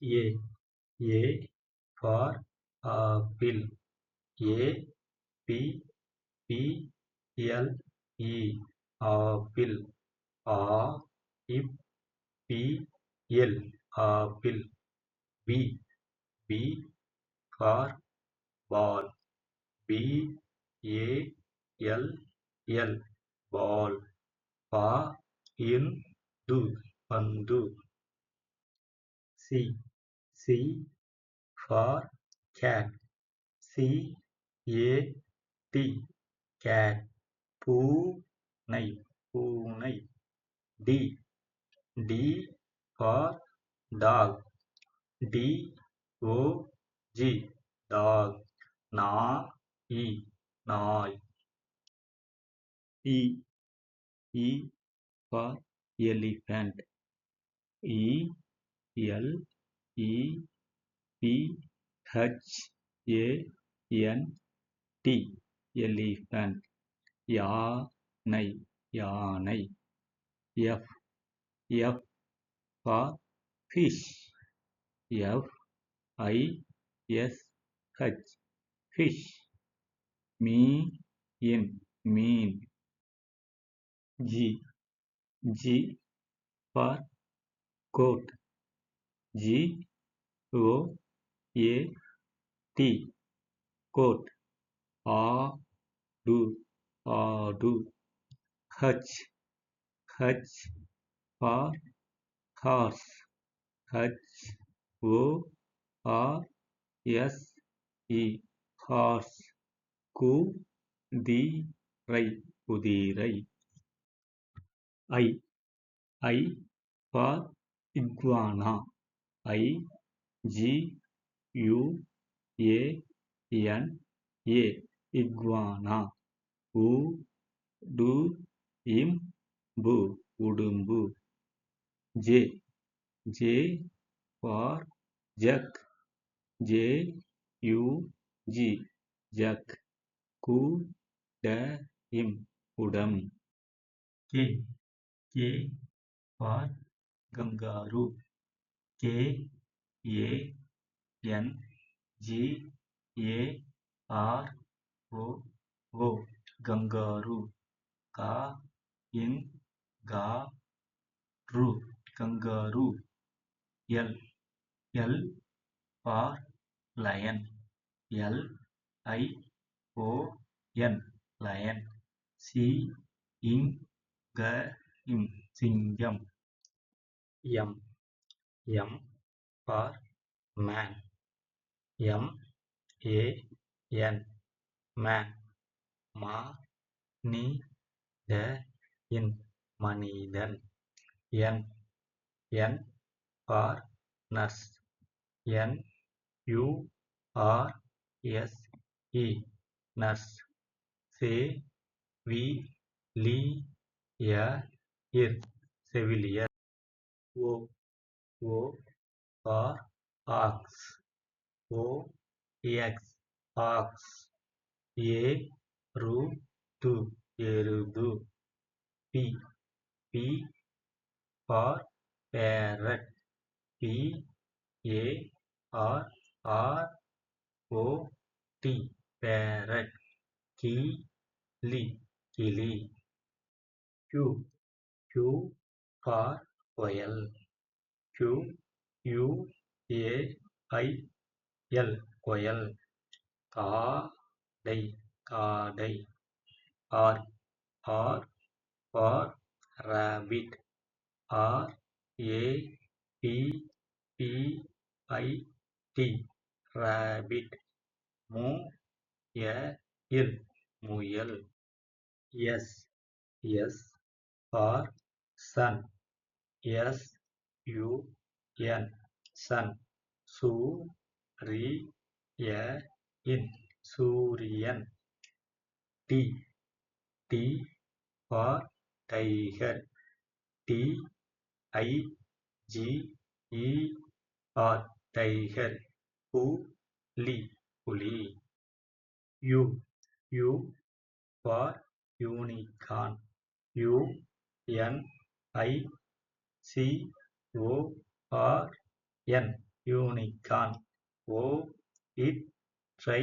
A. A for apple. A P P L E apple. A P P L apple. B B for ball. B A L L ball. Pa in do pandu. C C for cat. C A T cat. பூனை பூனை. D D for dog. D O G dog. நாய் நாய். E E for elephant. E L E P H A N T elephant. யானை யானை. F F for fish. F I S H fish. Mean mean. G G for goat. G O A T goat. ஆடு ஆடு. H H for horse. H O R S E horse. குதிரை குதிரை. I I for iguana. I G U A N A iguana. உடும்பு உடும்பு. J J for jug. J U G jug. குடம் குடம். K K for kangaroo. K A N G A R O O kangaroo. Ka in ga ru kangaroo. L L for lion. L I O N lion. சிங்கம் சிங்கம். M M for man. M A N man. மனிதன் மனிதன். N N for nurse. N U R S E nurse. செவிலியர். O O for ox. O X ox. எருது எருது. P P for parrot. P A R R O T parrot. கிளி கிளி. Q Q for coil. Q U A I L coil. காடை காடை. R R for rabbit. R A B B I T rabbit. முயல் முயல். S S for sun. S U N sun. சூரியன் சூரியன். T T for tiger. T I G E R tiger. புலி புலி. U U for unicorn. U N I C O R N unicorn. ஓ it try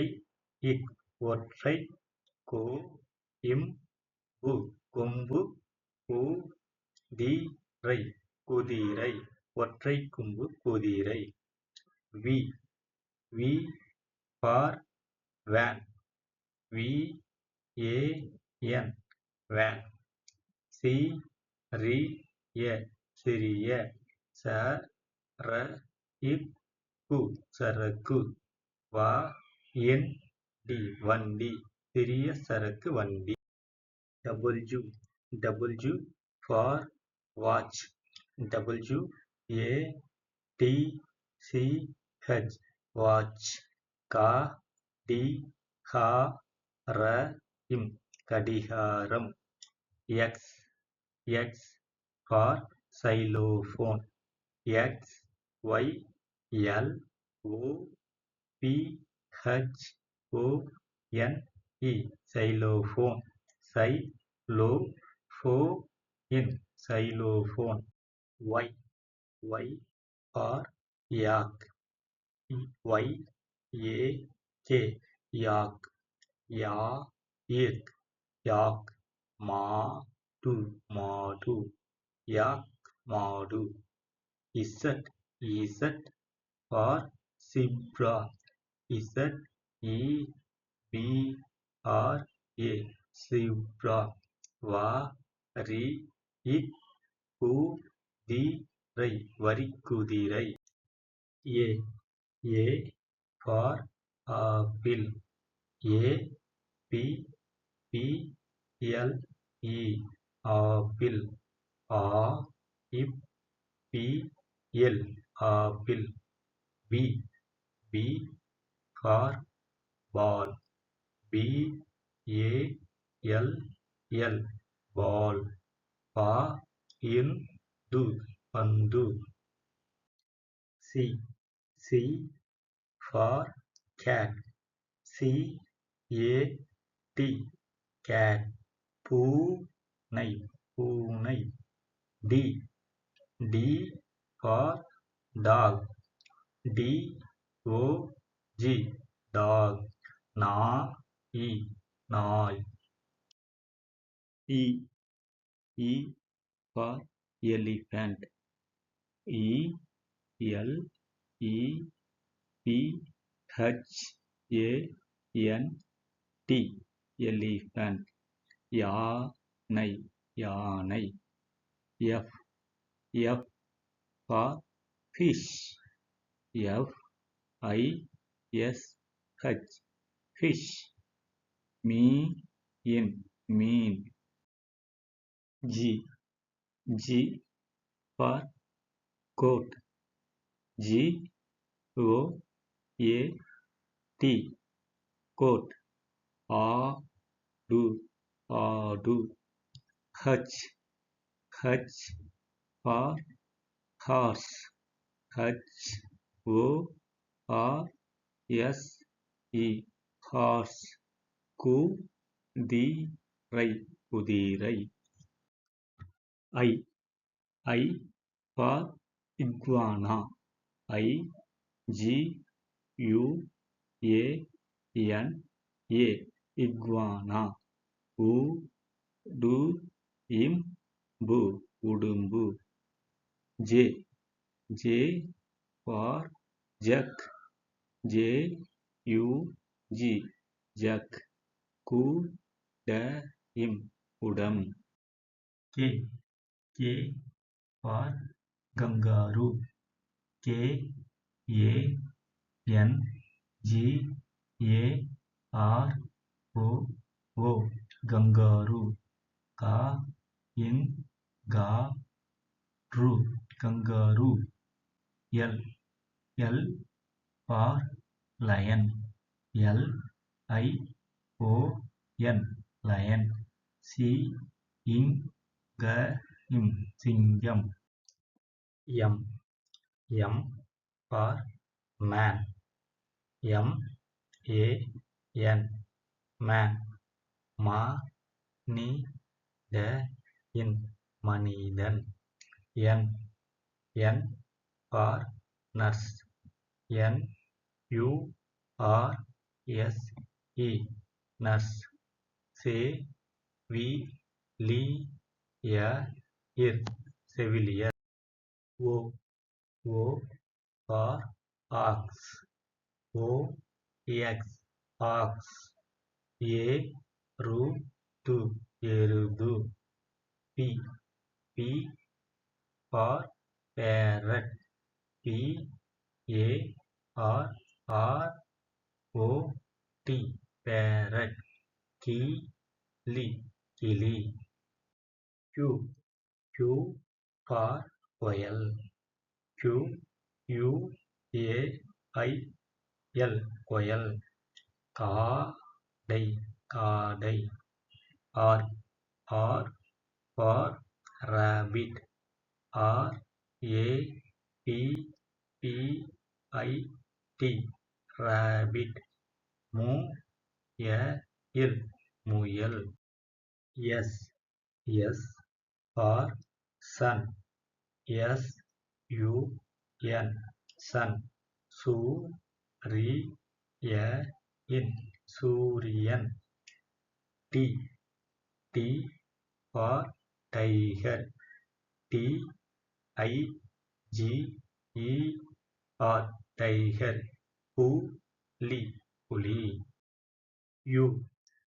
it ஒற்றை. கோ இம்பு கொம்பு. குதிரை குதிரை ஒற்றை கொம்பு குதிரை. V V for van. VAN van. சிறிய சிறிய. சரக்கு சரக்கு. வண்டி வண்டி சிறிய சரக்கு வண்டி. W W for watch. WATCH watch. கடிகாரம் கடிகாரம். X X for xylophone. XYLOPHONE xylophone. Xylophone. Y Y for yak. YAK yak. yak மாடு மாடு. yak மாடு. Z Z for zebra. ZEBRA zebra. வரிக்குதிரை வரிக்குதிரை. A A for apple. APPLE apple. APPL apple. B B for ball. BALL ball. பந்து பந்து. C C for cat. CAT cat. பூனை பூனை. D D for dog. DOG dog. நாய் நாய். E E for elephant. ELEPHANT elephant. யானை யானை. F F for fish. FISH fish. Mean mean. G G for goat. GOAT goat. ஆடு ஆடு. H H for horse. HORSE horse. குதிரை குதிரை. I I for iguana. IGUANA iguana. உடும்பு உடும்பு. J J for jug. JUG jug. குடம் குடம். K K for kangaroo. KANGAROO kangaroo. Kangaroo. L L for lion. LION lion. சிங்கம். M M for man. MAN man. மனிதன். N N for nurse. N-U-R-S-E nurse செவிலியர் செவிலியர் O O for ox OX ox எருது எருது P P for parrot PARROT parrot கிளி கிளி Q Q for quail QUAIL quail காடை காடை R R for rabbit RABBIT rabbit முயல் முயல் S S for sun SUN sun சூரியன் T T for tiger TIGER tiger புலி புலி U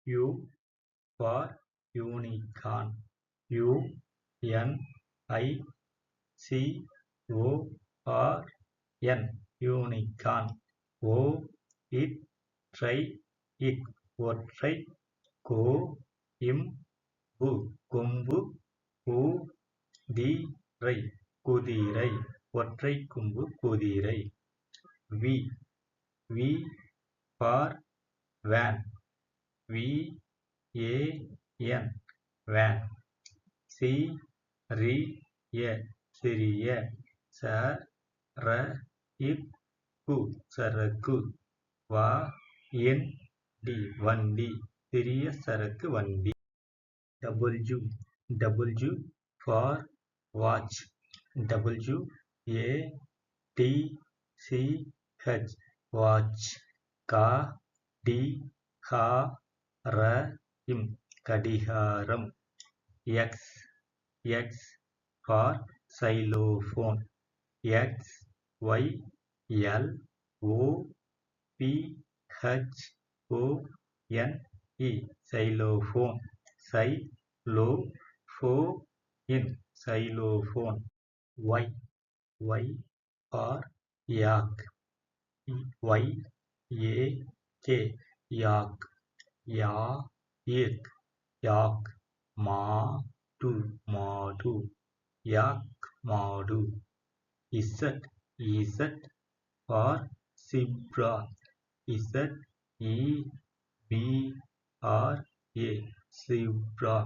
U for unicorn UNICORN unicorn ஒற்றை கொம்பு குதிரை ஒற்றை கொம்பு குதிரை V V for van VAN van சிறிய சரக்கு வண்டி சிறிய சரக்கு வண்டி W W for watch WATCH watch கடிகாரம் X X for xylophone xylophone xylophone Y Y for yak YAK yak yak மாடு yak மாடு Z Z for zebra ZEBRA zebra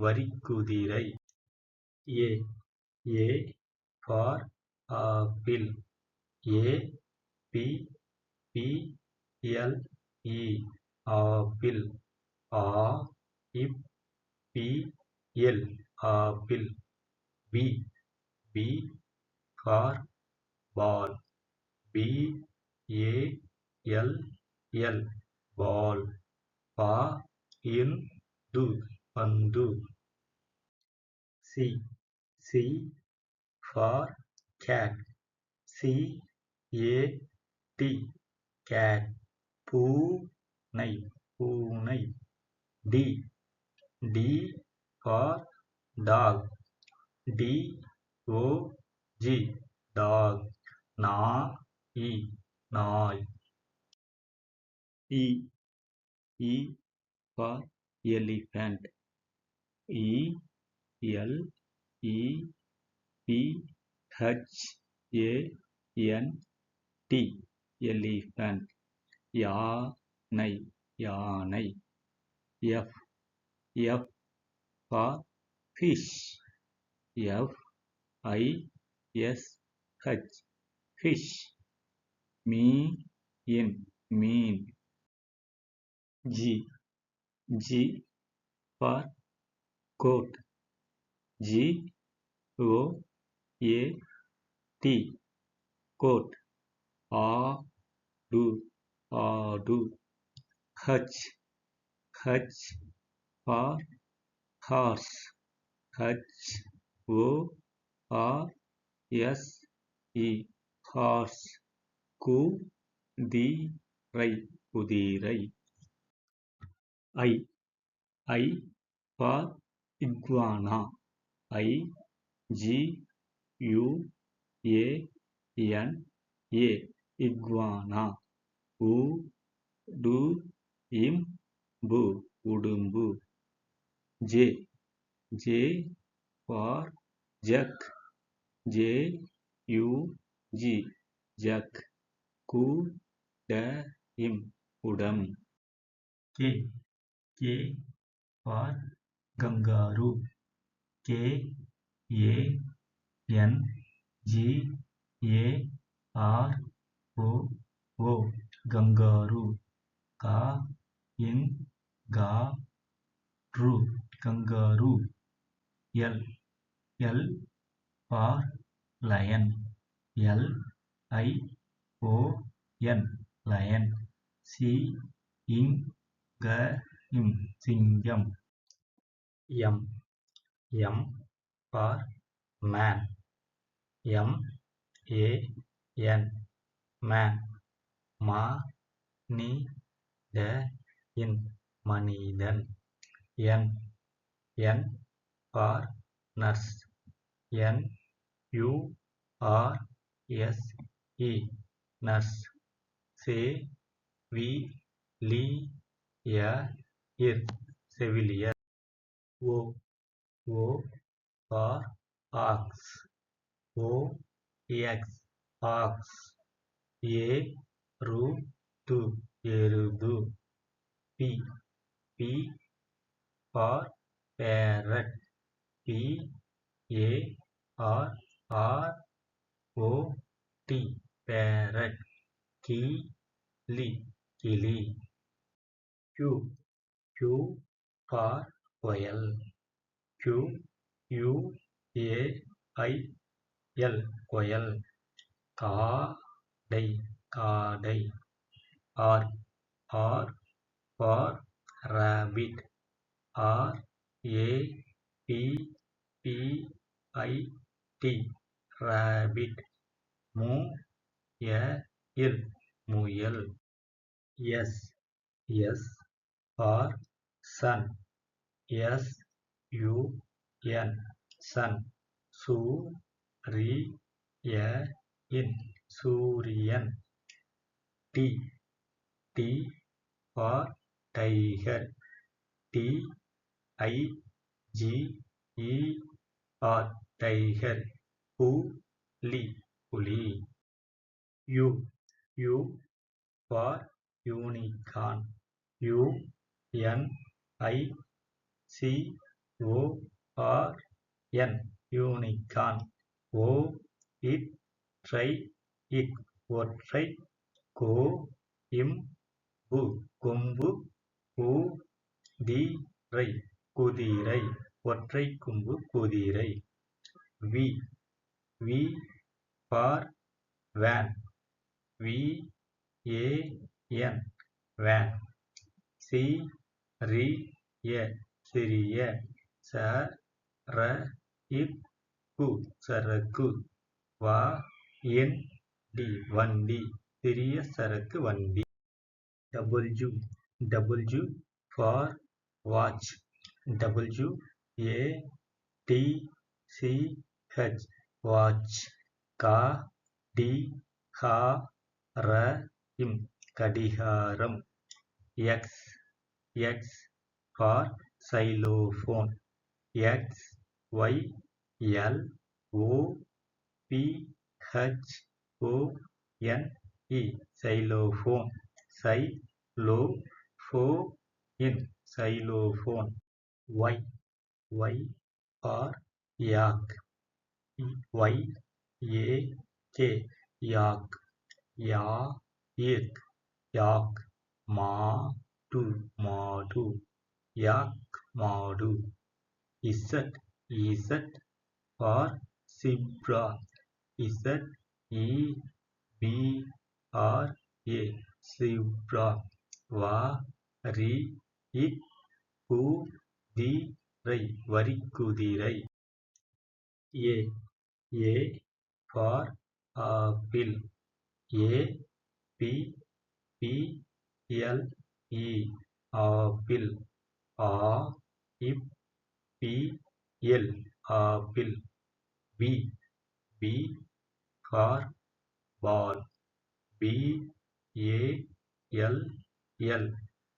வரிக்குதிரை A A for apple APPLE apple AIPPL apple B B for ball BALL ball பந்து C C for cat CAT cat பூனை D D for dog DOG dog நாய் E for elephant ELEPHANT elephant யானை F for fish fish mean G for goat O A T, coat. ஆடு ஆடு. H H for horse. H O R S E, horse. குதிரை குதிரை. I I for iguana. I G U A N A, iguana. உடும்பு உடும்பு. J J for jug. J U G, jug. குடம் குடம். K K for kangaroo. K A N G A R O O, kangaroo. Kangaroo. L L for lion. L I O N, lion. சிங்கம். M M for man. M A N, man. மனிதன். N N for nurse. N U R S E, nurse. செவிலியர். O O for ox. O X, ox. எருது. P P for parrot. P A R R O T, parrot. கிளி Q Q for quail. Q U A I L, quail. காடை. R R for rabbit. R A B B I T, rabbit. முயல். S S for sun. S U N, sun. சூரியன். T T for tiger. T I G E R, tiger. புலி. U U for unicorn. U N I C O R N, unicorn. ஒற்றை. கொம்பு. குதிரை. ஒற்றை கொம்பு குதிரை. V V for van. V A N, van. சிறிய. சரக்கு. வண்டி. சிறிய சரக்கு வண்டி. W W for watch. W A T C H, watch. கடிகாரம். X X for xylophone. X Y L O P H O N E, xylophone. xylophone. Y Y for yak. Y A K, yak. yak. மாடு. yak மாடு. Z for zebra. ZEBRA zebra. வரிக்குதிரை வரிக்குதிரை. A A for apple. APPLE apple. APPL apple. B B for ball. BALL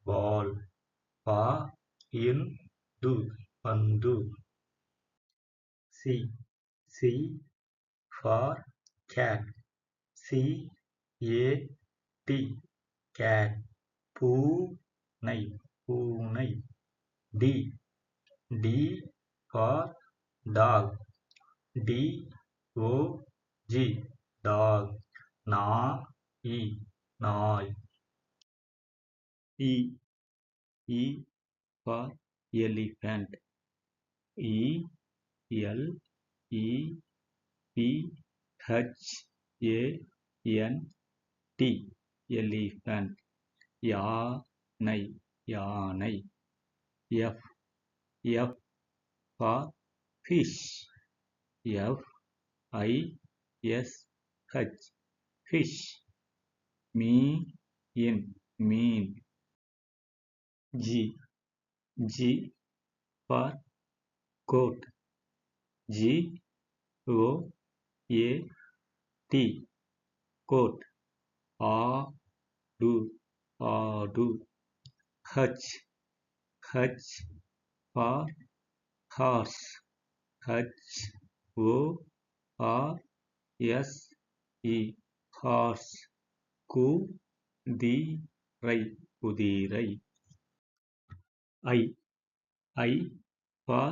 ball. பந்து. C C for cat. CAT cat. பூனை பூனை. D D for dog. DOG dog. நாய் நாய். E E for elephant. ELEPHANT elephant. யானை யானை. F F for fish. FISH fish. Mean mean. G G for goat. GOAT goat. ஆடு ஆடு. H H for horse. HORSE horse. குதிரை குதிரை. I I for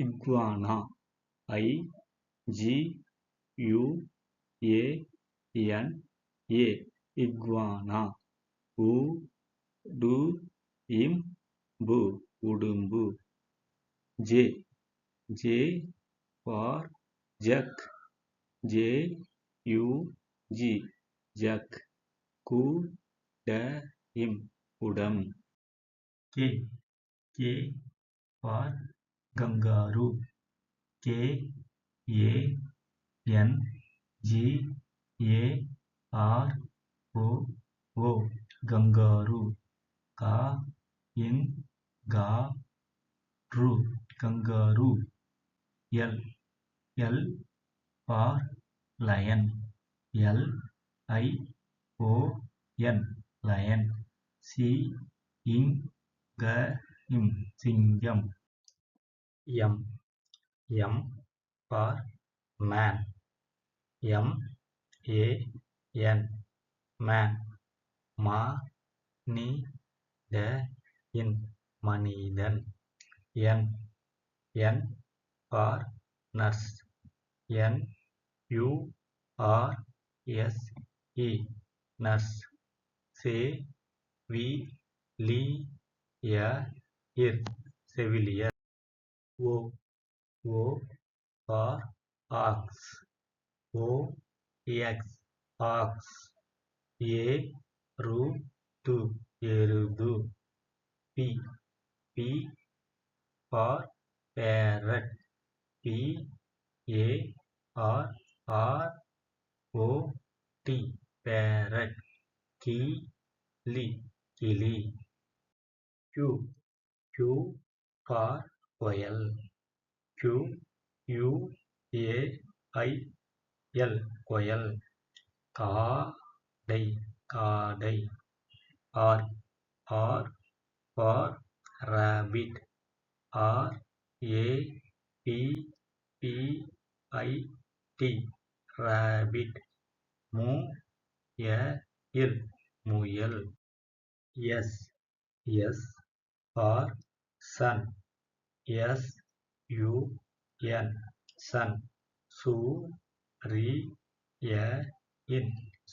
iguana. IGUANA iguana. உடும்பு உடும்பு. J J for jug. JUG jug. குடம். K K for kangaroo. KANGAROO kangaroo. Kangaroo. L L for lion. LION lion. சிங்கம். M M for man. MAN man. மனிதன். N N for nurse. NURSE nurse. செவிலியர். O for ox. OX ox. எருது. P for parrot. PARROT parrot. கிளி. Q for quail. QUAIL quail. காடை. R for rabbit. RABBIT rabbit. முயல். S for sun. SUN sun.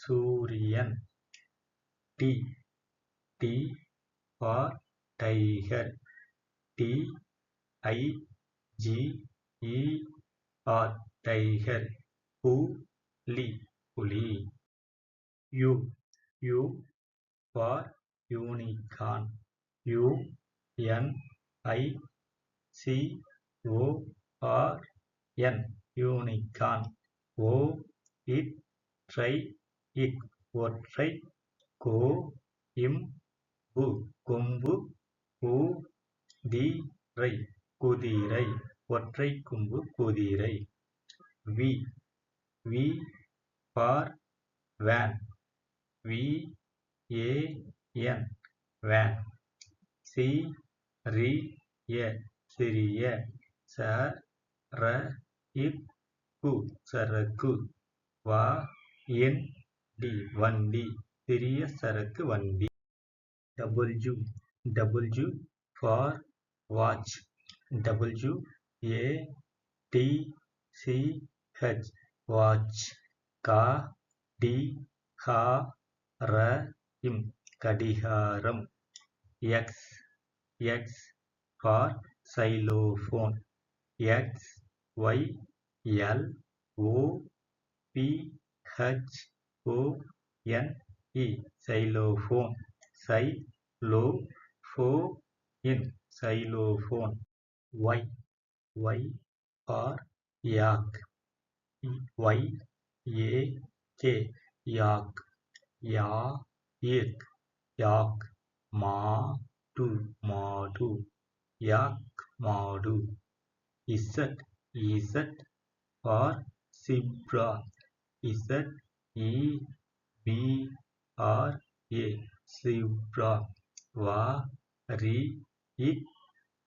சூரியன். T for tiger. TIGER tiger, புலி, புலி. U, U for unicorn, U N I C O R N, unicorn. O, it, try, it, ஒற்றை, கோ, இம், பு, கொம்பு, குதிரை, குதிரை, ஒற்றை கொம்பு குதிரை. V, V for van, V A N, van. சிறிய, சிறிய, சரக்கு, சரக்கு. வண்டி, வண்டி, சிறிய சரக்கு வண்டி. W, W for watch, W A T C H, watch. கடிகாரம், கடிகாரம். X, X for xylophone, X Y L O P H O N E, xylophone, xylophone, xylophone. Y, Y for yak, Y A K, yak, yak, yak. மாடு, மாடு, yak, மாடு. Z, Z for zebra, Z E B R A, zebra. வரி,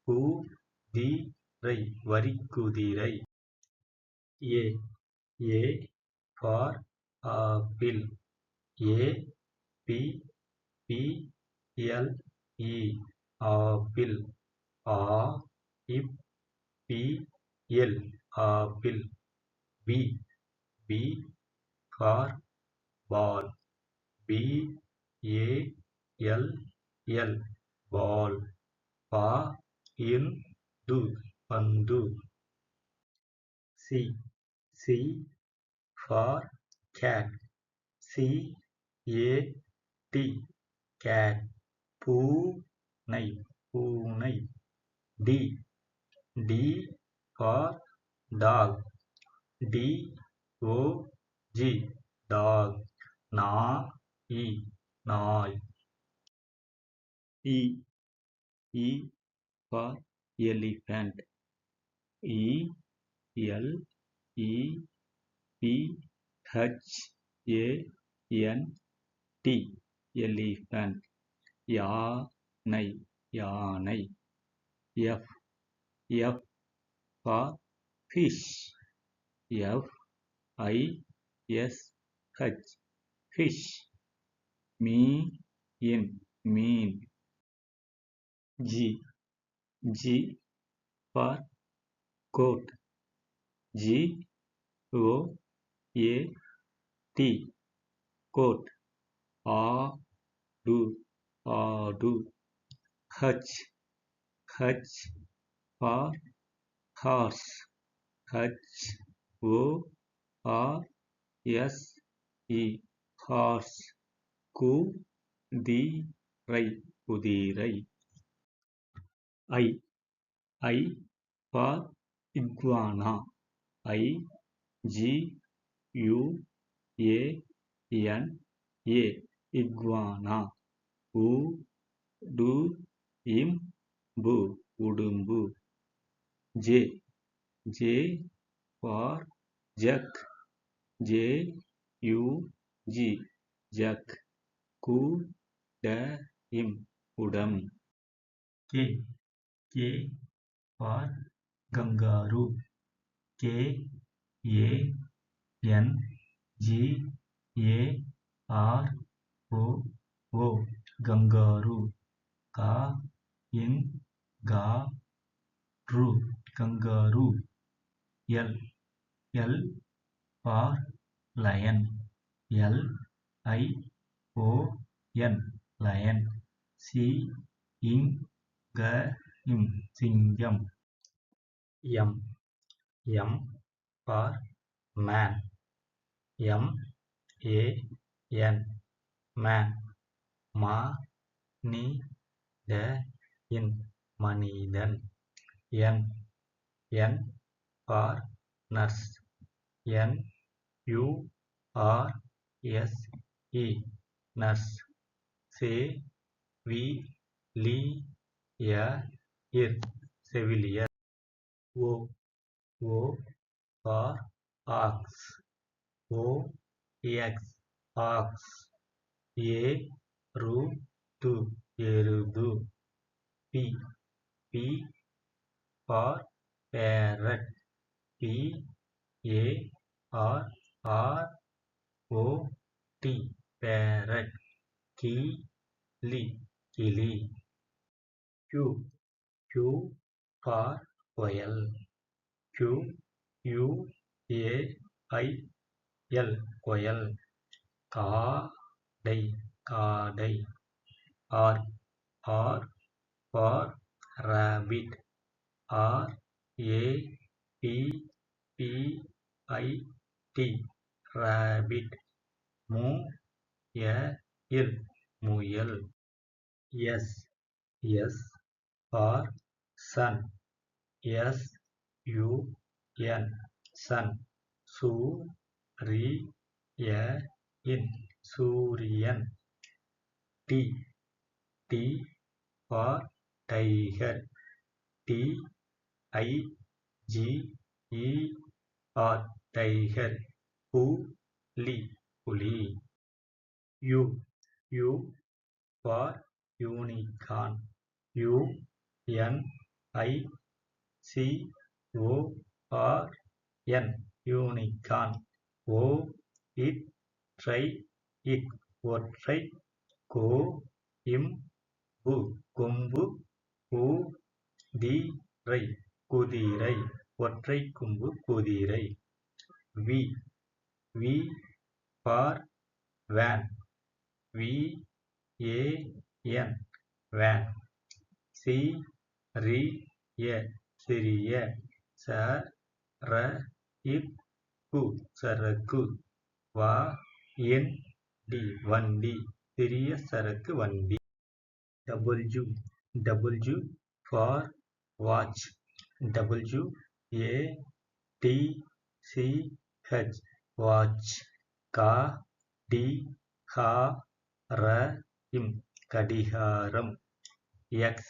குதிரை, வரிக்குதிரை. A, A for apple, A P P L E, apple. APPL, apple. B, B for ball, B A L L, ball. பந்து, பந்து. C, C for cat, C A T, cat. பூனை, பூனை. D, D for dog, D O G, dog. நாய், நாய். E, E for elephant, E L E P H A N T, elephant. யானை, யானை. F, F for fish, F I S H, fish. Mean, mean. G, G for goat, G O A T, goat. ஆடு, ஆடு. H, H for horse, H O R S E, horse. குதிரை, குதிரை. I, I for iguana, I G U A N A, iguana. உடும்பு, உடும்பு. J, J for jug, J U G, jug. குடம், குடம். K, K for kangaroo, K A N G A R O O, kangaroo. Kangaroo. L, L for lion, L I O N, lion. சிங்கம், சிங்கம். M, M for man. MAN man. மனிதன் மனிதன். N for nurse. NURSE nurse. செவிலியர். O for ox. OX ox. எருது. P for parrot. PARROT parrot. கிளி. Q for quail. QUAIL quail. காடை. R for rabbit. RABBIT rabbit. முயல். S for sun. SUN sun. சூரியன். T for tiger. TIGER tiger. புலி. U for unicorn. UNICORN unicorn. ஒற்றை. கொம்பு. குதிரை. ஒற்றைக் கொம்பு குதிரை. V for van. VAN van. சிறிய. சரக்கு. வண்டி. சிறிய சரக்கு வண்டி. W for watch. WATCH watch. கடிகாரம். X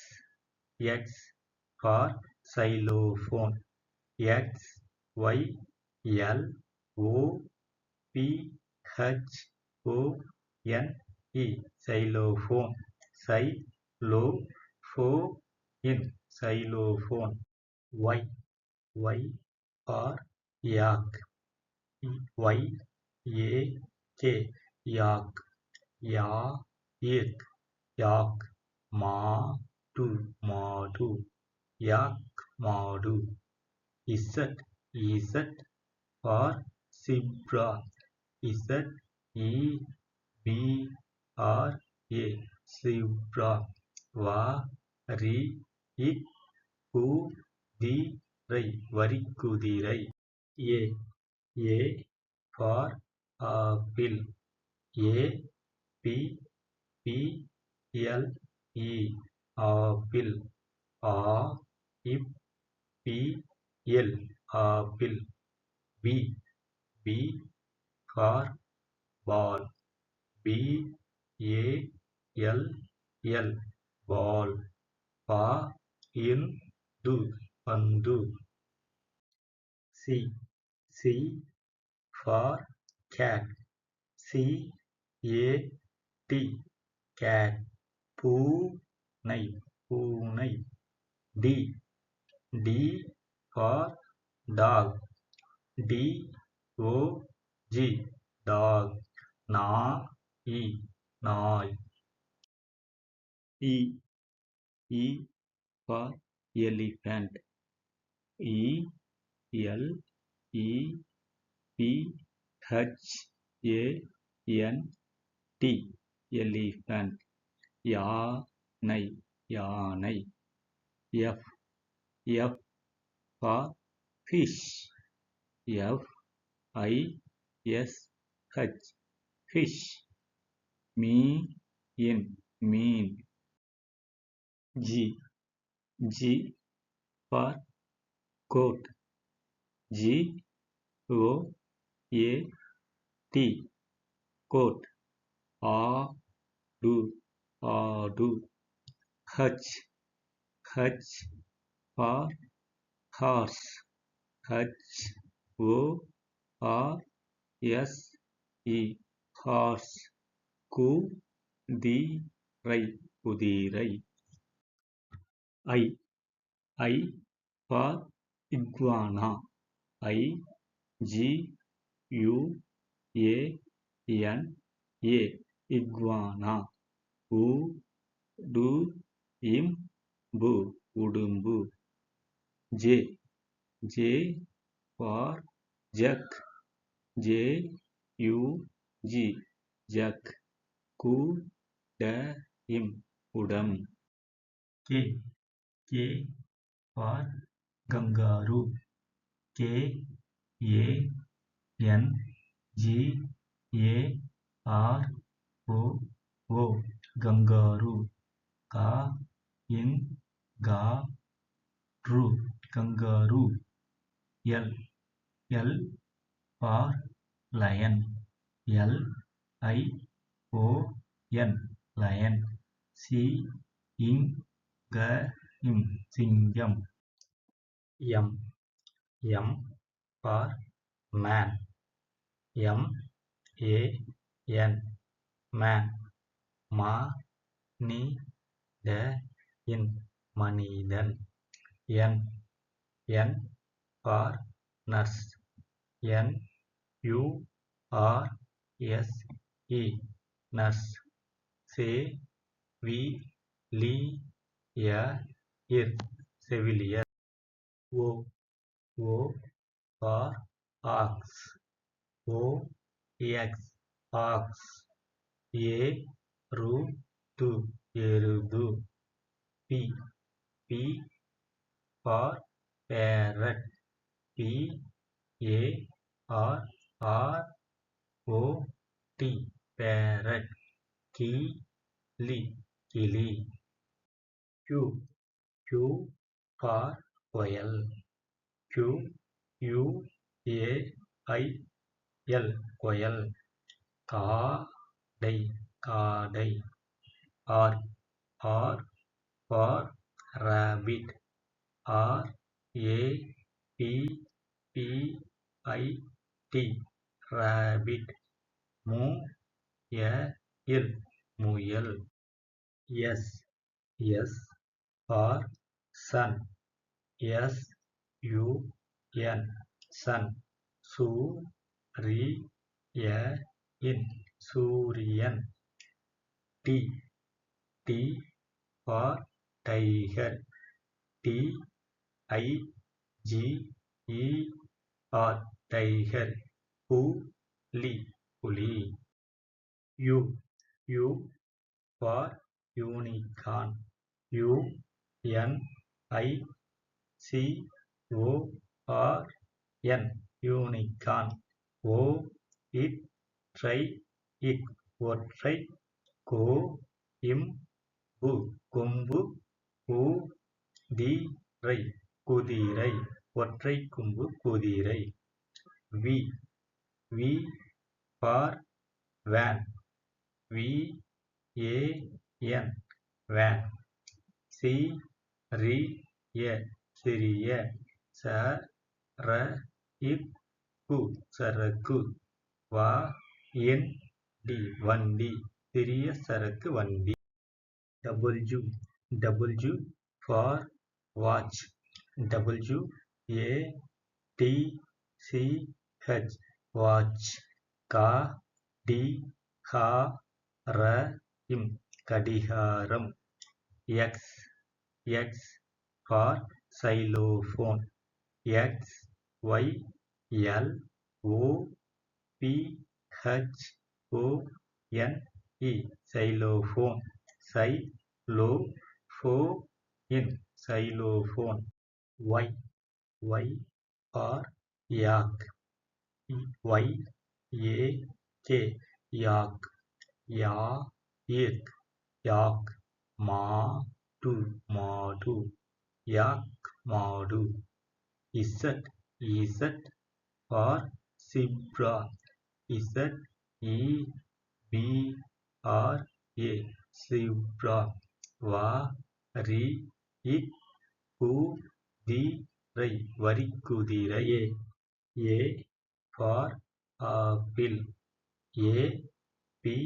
for xylophone. xylophone xylophone. Y for yak. yak. yak. மாடு. yak மாடு. Z for zebra. ZEBRA zebra. வரிக்குதிரை. A for apple. APPLE apple. AIPPL apple. B for ball. BALL ball. பந்து. C for cat. CAT cat. பூனை. D for dog. DOG dog. நாய். E for elephant. ELEPHANT elephant. யானை. F for fish. F I S H, fish. Mean. G for goat. GOAT, goat. Adu. H for horse. HORSE, horse. குதிரை. I for iguana. IGUANA, iguana. உடும்பு. J for jug. JUG, jug. குடம். K for kangaroo. KANGAROO, kangaroo. Kangaroo. L for lion. LION, lion. சிங்கம். M for man. MAN, man. மனிதன். N for nurse. NURSE, nurse. செவிலியர். O for ox. OX, ox. எருது. P for parrot. PARROT, parrot. கிளி. Q for quail. QUAIL, quail. காடை. R for rabbit. RABBIT, rabbit. முயல். S for sun. SUN, sun. சூரியன். T for tiger. TIGER, tiger. புலி. U for unicorn. UNICORN, unicorn. ஒற்றை. கொம்பு. குதிரை. ஒற்றை கொம்பு குதிரை. V for van. VAN, van. சிறிய. சரக்கு. வண்டி. சிறிய சரக்கு வண்டி. W for watch. WATCH, watch. கடிகாரம். X for xylophone. XYLOPHONE, xylophone. xylophone. Y for yak. yak, yak, yak, yak, madu, yak, madu, z, for zebra, zebra, zebra, குதிரை, வரிக்குதிரை, A for apple, apple,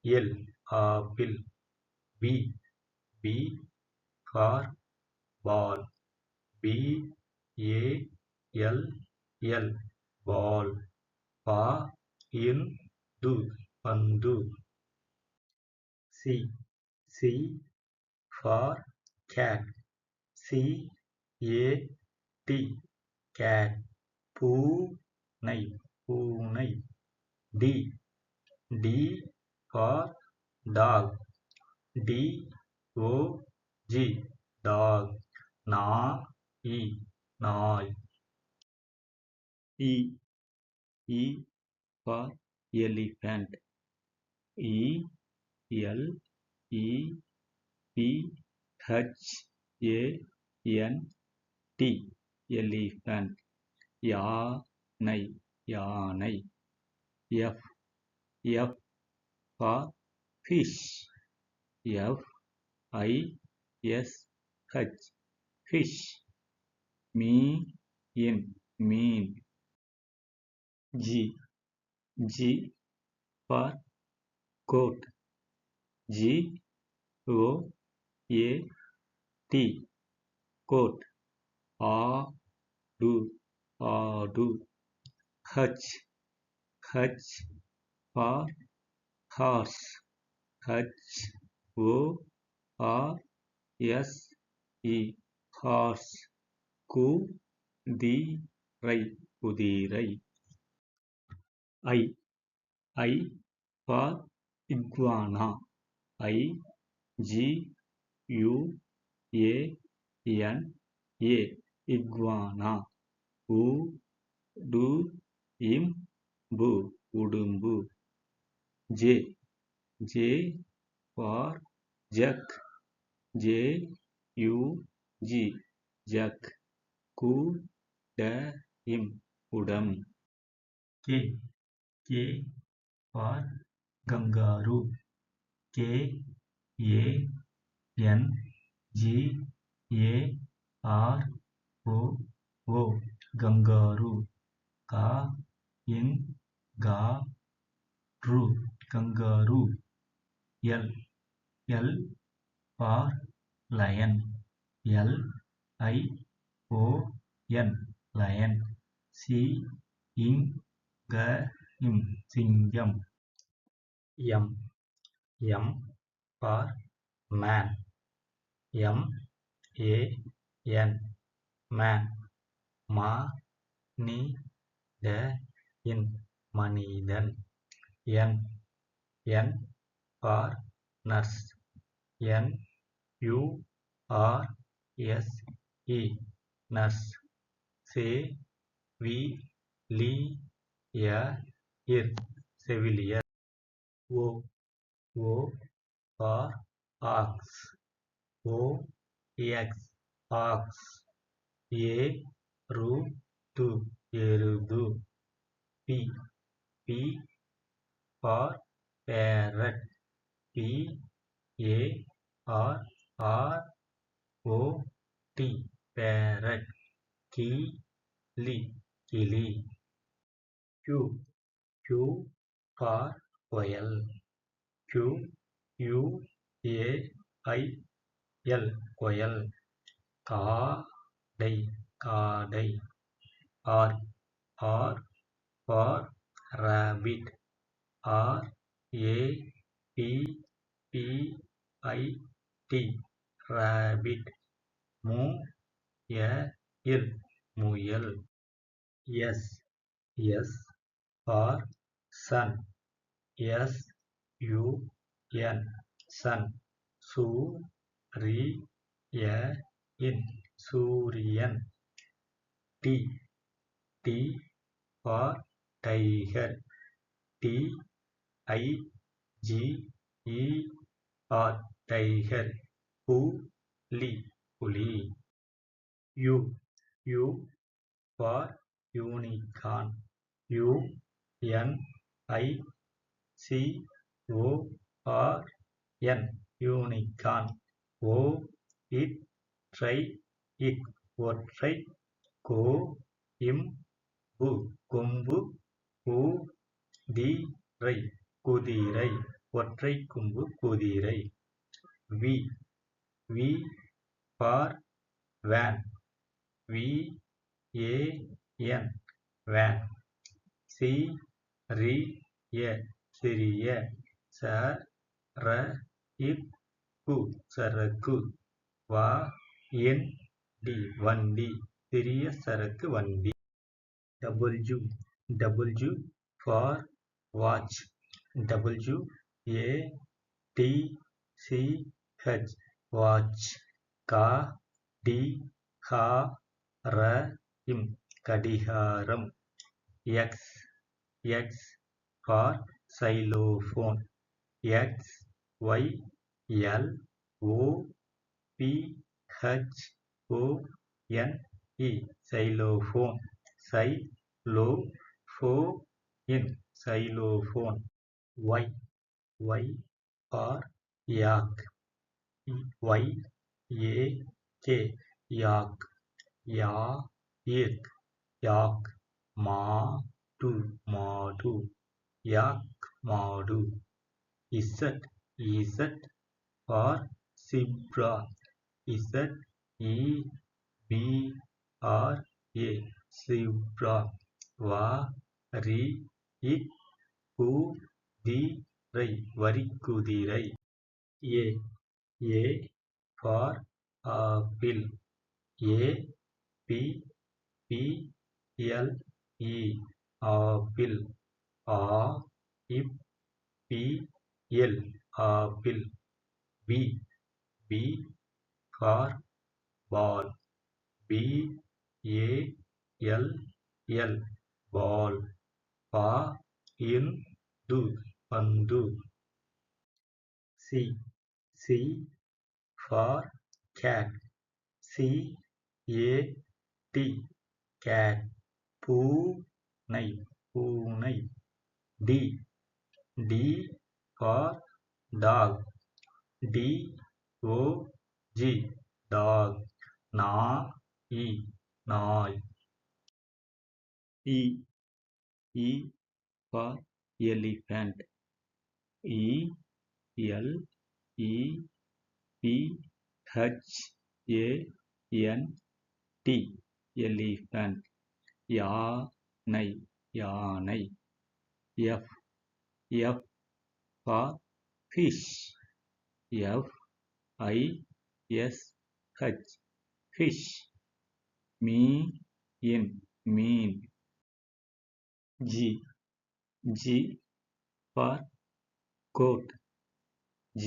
apple, apple, B for ball, ball, ball, பந்து, C for cat, cat, பூனை, D for dog, dog, நாய், E for elephant, elephant, யானை, F for fish, fish, mean, G for goat, goat, ஆடு, H for horse, horse, குதிரை, I for iguana, iguana, உடும்பு, J for jug, jug, குடம், K for kangaroo, kangaroo, kangaroo, L for lion, lion, சிங்கம், M for man, man, மனிதன், N for nurse, nurse, செவிலியர், O for ox, ox, எருது, P for parrot, parrot, கிளி, Q for coil, coil, காடை, R for rabbit, rabbit, முயல், S for sun, sun, A in சூரியன். T T for tiger. T I G E R tiger. புலி புலி. U U for unicorn. U N I C O R N unicorn. O it try it ஒற்றை கோ இம் பு கொம்பு குதிரை குதிரை ஒற்றை கொம்பு குதிரை. V V for van. V A N van. சிறிய சிறிய சரக்கு சரக்கு. வண்டி வண்டி சிறிய சரக்கு வண்டி. W W for watch. W A T C H watch. கடிகாரம் கடிகாரம். X X for xylophone. X Y L O P H O N E xylophone. Xylophone. Y Y for yak. Y A K yak yak. மாடு மாடு yak மாடு. Z Z for zebra. Z E B R A zebra. குதிரை வரிக்குதிரை. A A for apple. A P P L E apple. Apple apple. B B for ball. B A L L ball. பந்து. C C for cat. C A T cat பூனை பூனை. D D for dog. D O G dog. நாய் நாய். E E for elephant. E L E P H A N T elephant. யானை யானை. F F for fish. F I S H fish. Mean mean. G G for goat. G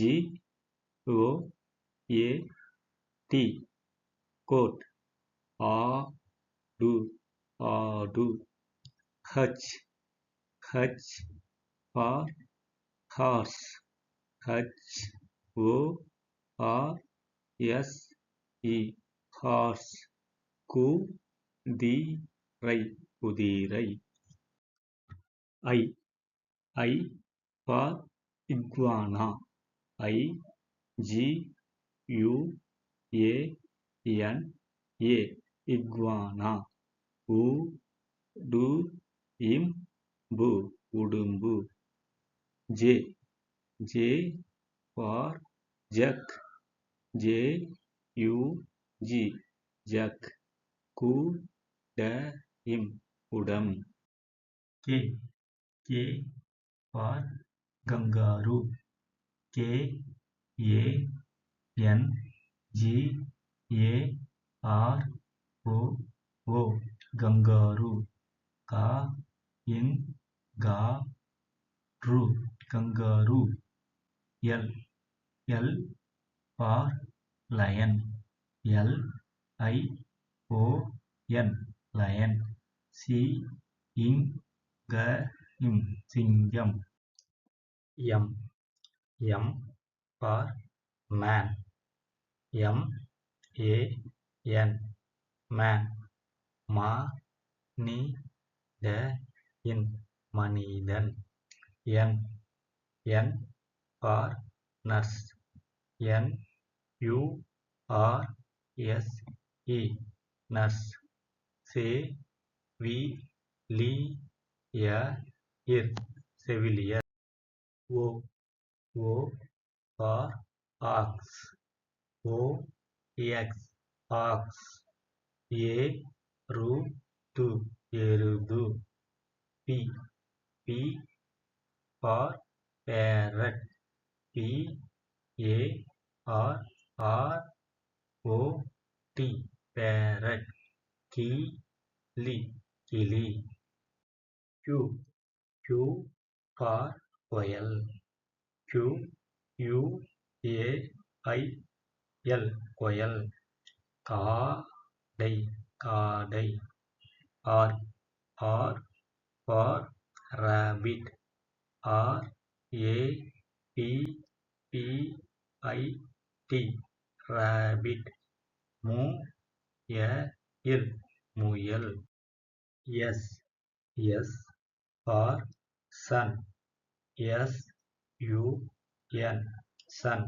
O A T goat. ஆடு ஆடு. H H for horse. H O R S E horse. குதிரை குதிரை. I I for iguana. I G U A N A iguana. உடும்பு உடும்பு. J J for jug. J U G jug. குடம். K K for kangaroo. K A N G A R O O kangaroo. kangaroo. L L for lion. LION lion, சிங்கம் சிங்கம். M for man, MAN man. மனிதன் N for nurse, NURSE nurse. செவிலியர். O for ox, OX ox. எருது. P for parrot, PARROT parrot. கிளி. Q for coil, QUAIL coil. காடை. R for rabbit, RABBIT rabbit. முயல். S for sun, SUN sun.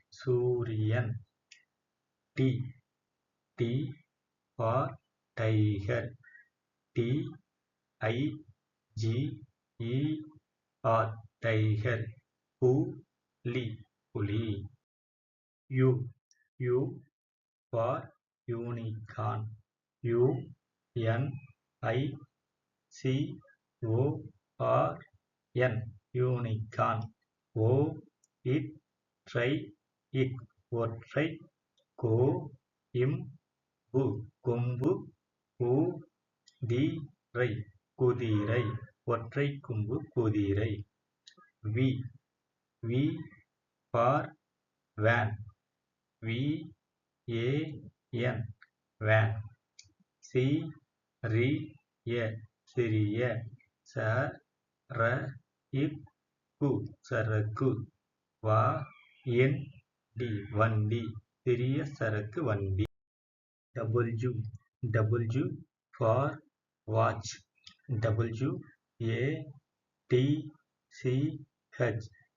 சூரியன். T for tiger, TIGER tiger. புலி. U for unicorn, UNICORN unicorn. ஒற்றை. கொம்பு. குதிரை. ஒற்றை கொம்பு குதிரை. V for van, VAN van. சிறிய. சரக்கு. வண்டி. சிறிய சரக்கு வண்டி. W for watch, WATCH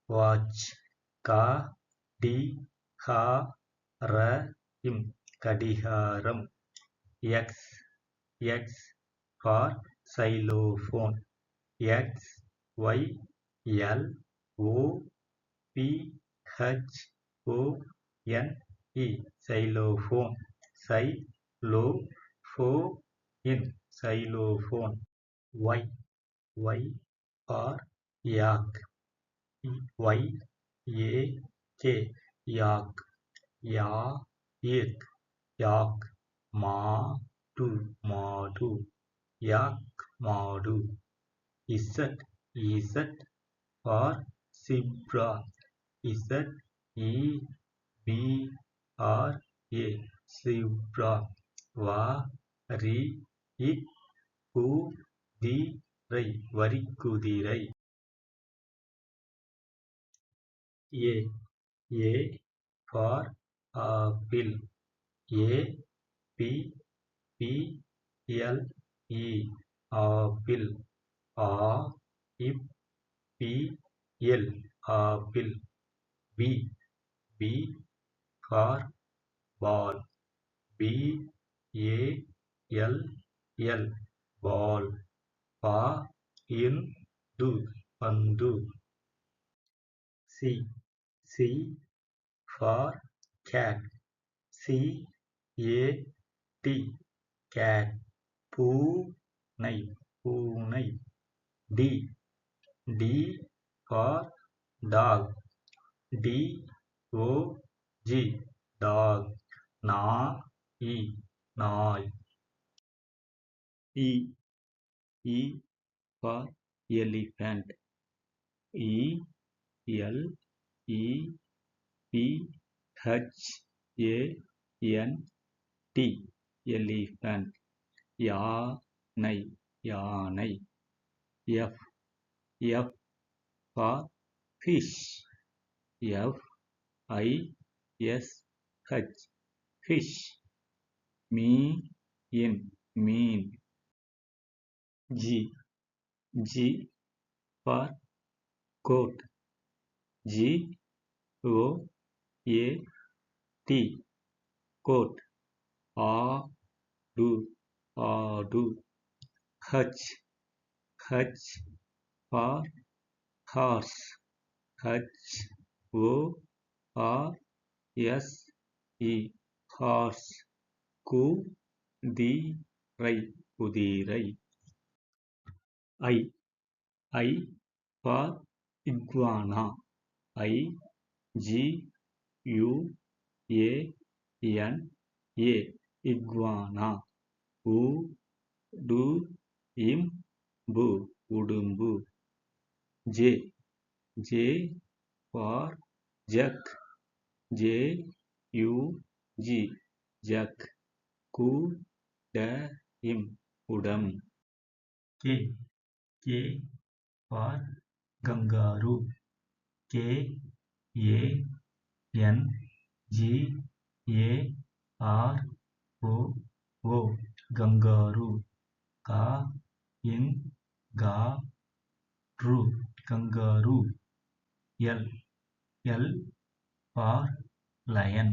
watch. கடிகாரம். X for xylophone, XYLOPHONE xylophone. xylophone. Y for yak, YAK yak. yak. மாடு. yak மாடு. Z for zebra, ZEBRA zebra. வரிக்குதிரை. A for apple, APPLE apple. apple. B for ball, BALL ball. பந்து. C for cat, CAT cat. பூனை. D for dog, DOG dog. நாய். E for elephant, ELEPHANT elephant, யானை யானை, F for fish, fish, mean, G for goat, goat, ஆடு, H for horse, horse, குதிரை, I for iguana, iguana, உடும்பு, J for jug, jug, குடம், K for kangaroo, kangaroo, kangaroo, L for lion,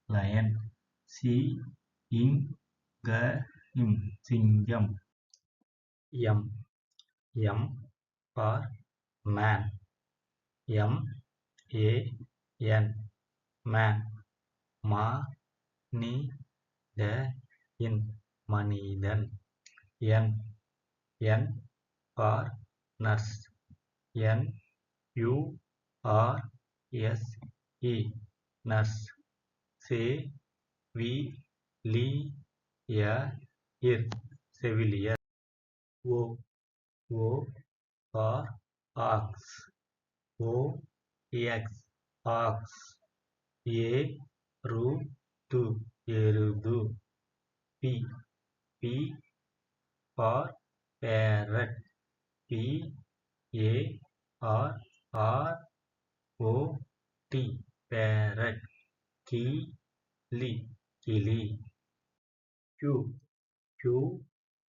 lion, சிங்கம், M for man, man, மனிதன், N for nurse, nurse, செவிலியர், O for ox, ox, எருது, P for parrot, parrot, கிளி, Q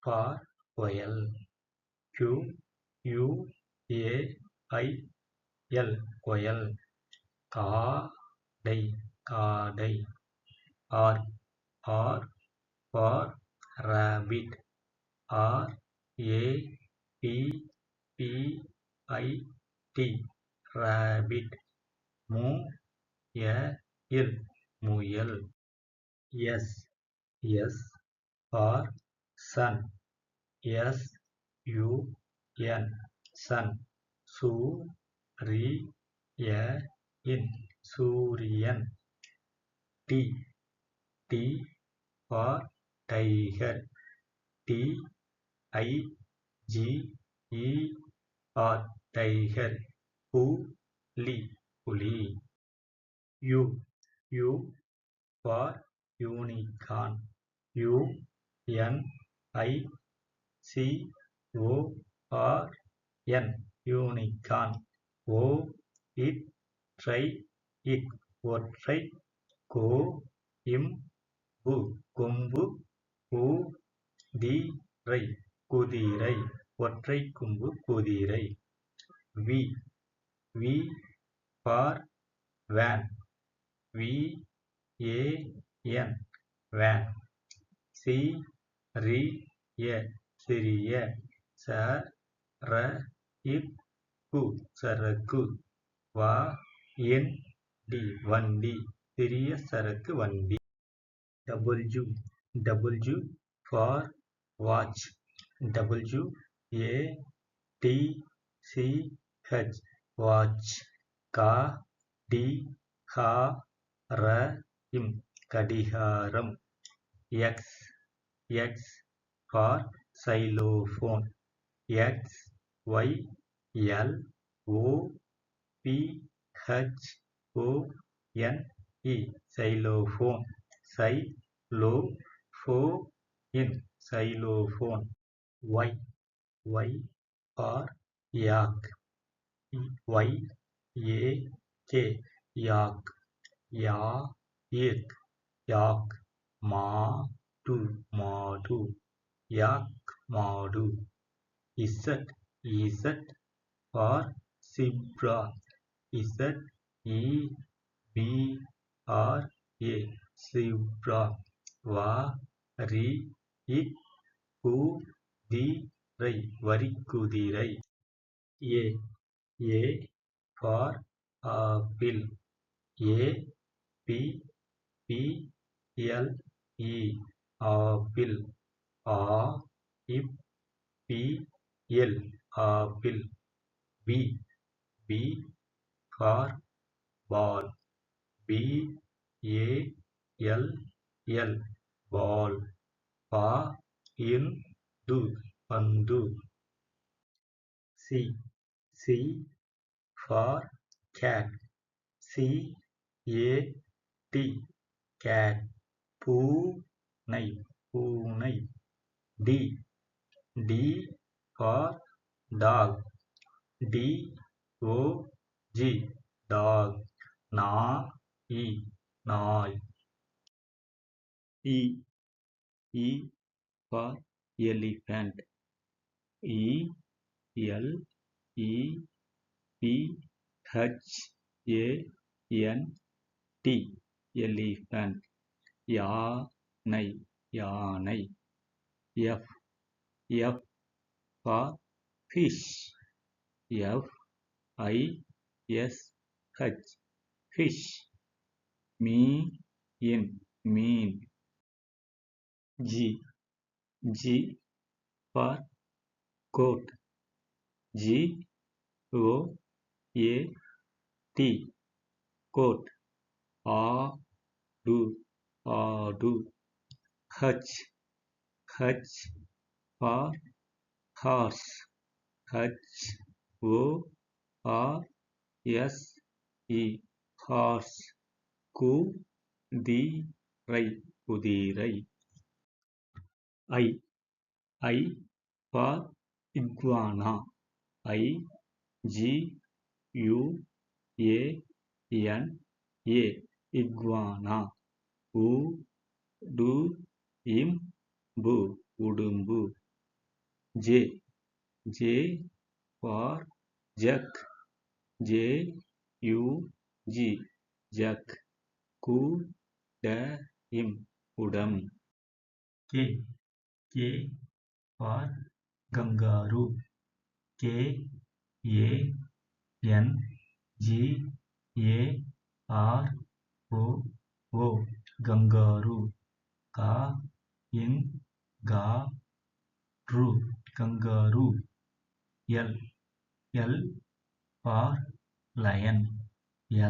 for quail, quail, காடை, R for rabbit, rabbit, முயல், S for sun, sun, சூரியன், T for tiger, tiger, புலி, U for unicorn, unicorn, ஒற்றை, கொம்பு, குதிரை, ஒற்றை கொம்பு குதிரை, V for van, van, சிறிய, சரக்கு, வண்டி, சிறிய சரக்கு வண்டி, W for watch, watch, கடிகாரம், X for xylophone, O-P-H-O-N-E xylophone xylophone xylophone Y Y for yak Y-A-K yak yak yak madu yak madu Z Z for zebra Z-E-B-R-A zebra வரிக்குதிரை A A for apple A-P-P-L-E apple A-I-P-L apple B B for ball B-A-L-L ball பந்து C C for cat C-A-T cat பூனை D D for dog D-O-G dog நாய் E E for elephant E-L-E-P-H-A-N-T elephant யானை F F for fish F-I-S-H fish mean G G for goat G-O-A-T goat ஆடு H H for horse H-O-R-S-E horse குதிரை I I for iguana I-G-U-A-N-A iguana உடும்பு J J for jug J-U-G jug குடம் K K for kangaroo K-A-N-G-A-R-O-O kangaroo kangaroo L L for lion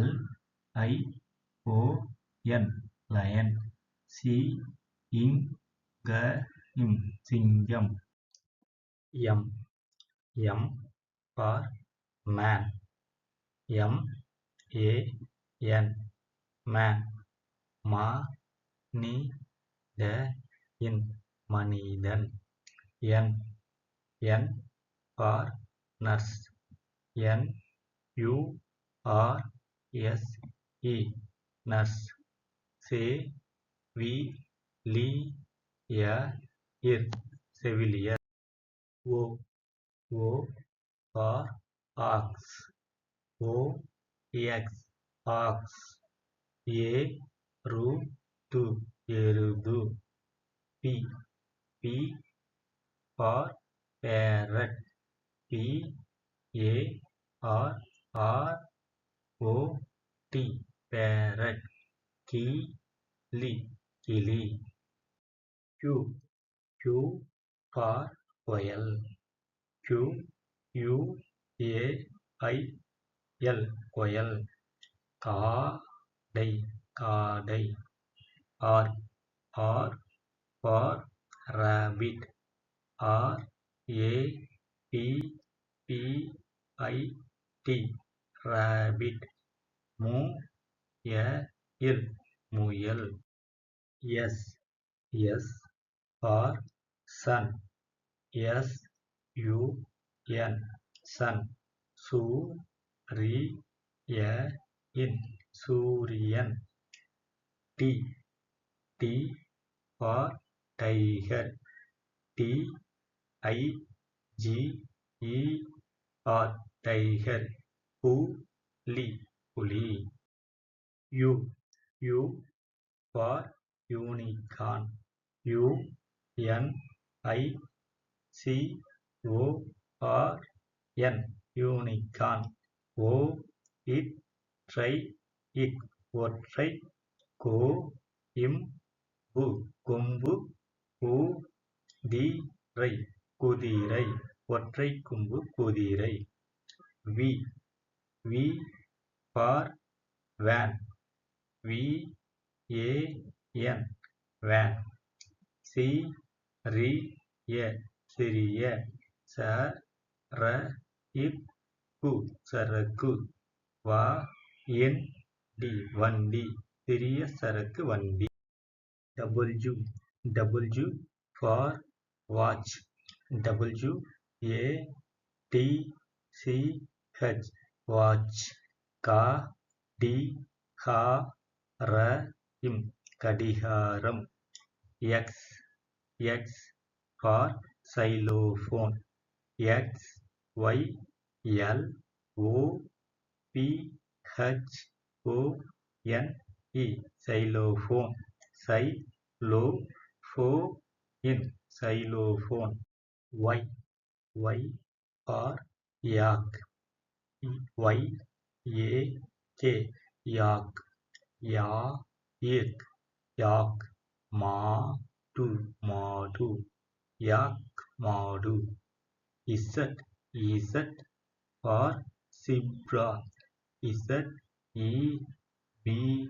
L-I-O-N lion சிங்கம் M M for man M-A-N man மனிதன் N N for nurse N-U-R-S-E nurse செவிலியர் O O for ox O-X ox எருது P P for parrot P-A-R-R-O-T parrot கிளி Q Q for quail Q-U-A-I-L quail காடை R R for rabbit R-A-B-B-I-T T. Rabbit. Mu. Il. Muyal. S. S for sun. S. U. N. Sun. Su. Ri. Ya. In. Suriyan. T. T for tiger. T. I. G. E. R. Tiger. Puli. Puli. U. U for unicorn. U. N. I. C. O. R. N. Unicorn. O. It. Try. It. ஒற்றை. கோ. இம். பு. கொம்பு. குதிரை. குதிரை. ஒற்றை கொம்பு குதிரை. V. V for van. V. A. N. Van. சிறிய. சிறிய. சரக்கு. சரக்கு. வண்டி. வண்டி. சிறிய சரக்கு வண்டி. W. W for watch. W. A. T. C. H. Watch. கடிகாரம். கடிகாரம். X. X for xylophone. X. Y. L. O. P. H. O. N. E. Xylophone. Xylophone. Xylophone. Y. Y for yak. Y. A. K. Yak. Yak. Yak. மாடு. மாடு. yak. மாடு. Z. Z for zebra. Z. E. B.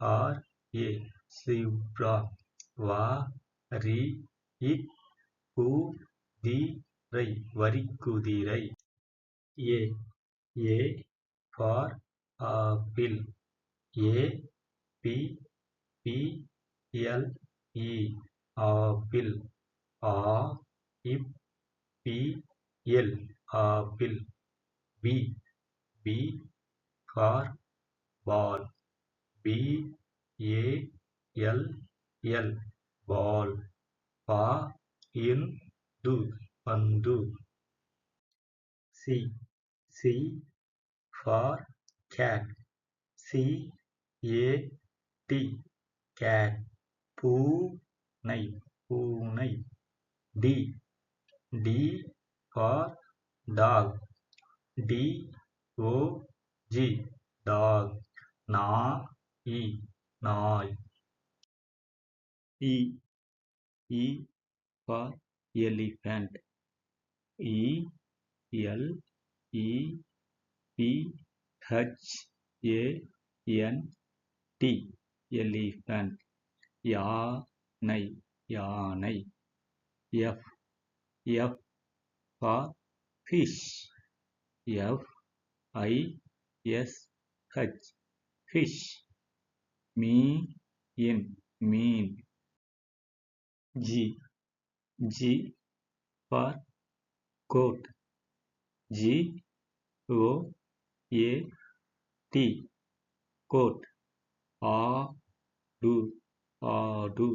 R. A. Zebra. வரி. குதிரை. வரிக்குதிரை. A. A for apple. A. P. P. L. E. Apple. A. P. L. Apple. B. B for ball. B. A. L. L. Ball. பந்து. C. C for cat. C. A. T. Cat. பூனை. பூனை. D. D for dog. D. O. G. Dog. நாய். நாய். E. E for elephant. E. L. E. P. H. A. N. T. Elephant. யானை. யானை. F. F for fish. F. I. S. H. Fish. Mean. Mean. G. G for goat. G. O. A. T. Goat. ஆடு. ஆடு.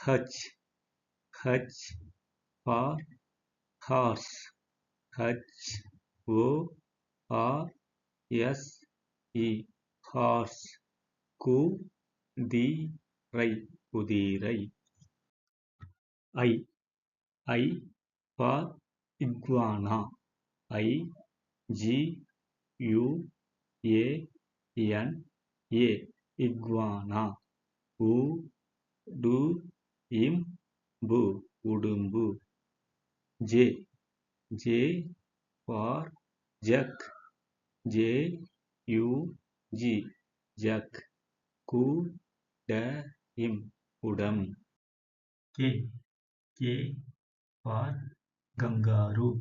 H. H for horse. H. O. R. S. E. Horse. குதிரை. குதிரை. I. I for iguana. I. G. U. A. N. A. Iguana. உடும்பு. உடும்பு. J. J for jug. J. U. G. Jug. குடம். குடம். K. K for kangaroo.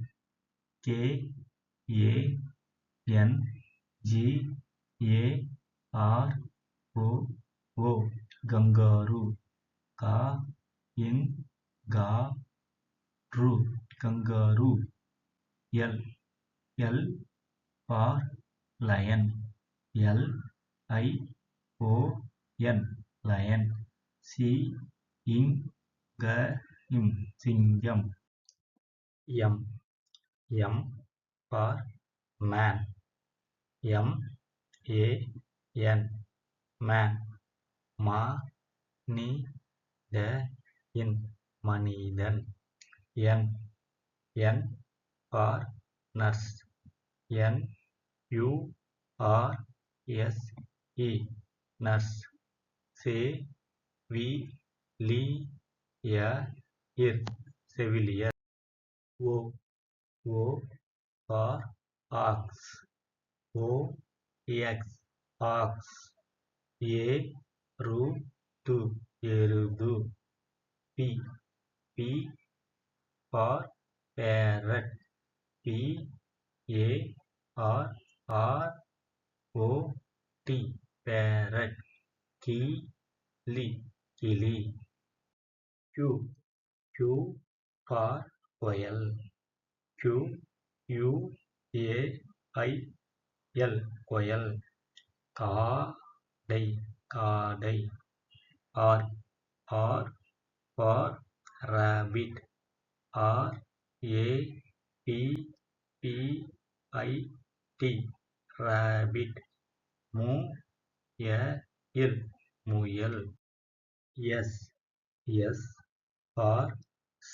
K. A. NGAROO kangaroo KANGAROO kangaroo L for lion LION lion சிங்கம் M for man MAN man மனிதன் N for nurse NURSE nurse செவிலியர் O for ox OX ox எருது P for parrot PARROT parrot கிளி Q for coil QUAIL coil காடை R for rabbit RABBIT rabbit முயல் S for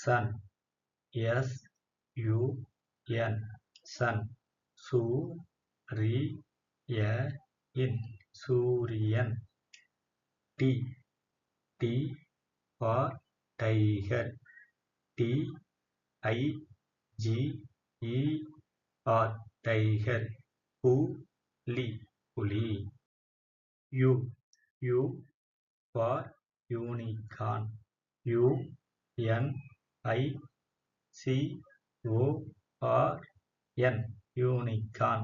sun SUN sun சூரியன் T for tiger TIGER tiger புலி U for unicorn UNICORN unicorn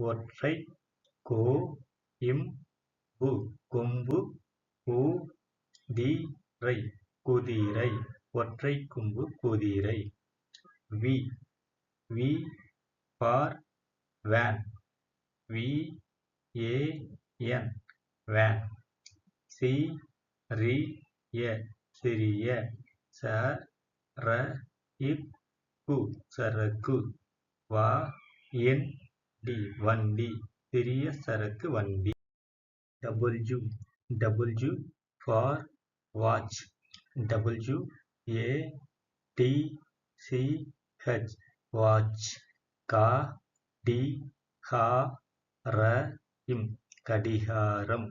ஒற்றை கொம்பு குதிரை ஒற்றை கொம்பு குதிரை V for van VAN van சிறிய சரக்கு வண்டி சிறிய சரக்கு வண்டி W for watch WATCH watch கடிகாரம்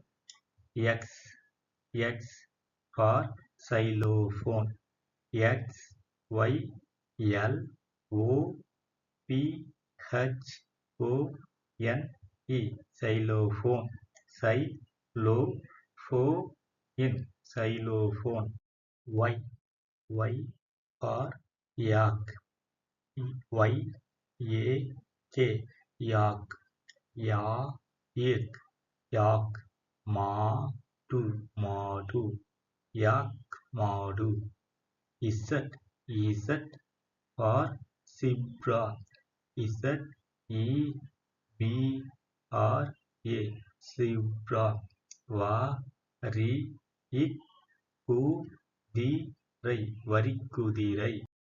X for xylophone xylophone xylophone Y for yak yak மாடு Z for zebra zebra வரிக்குதிரை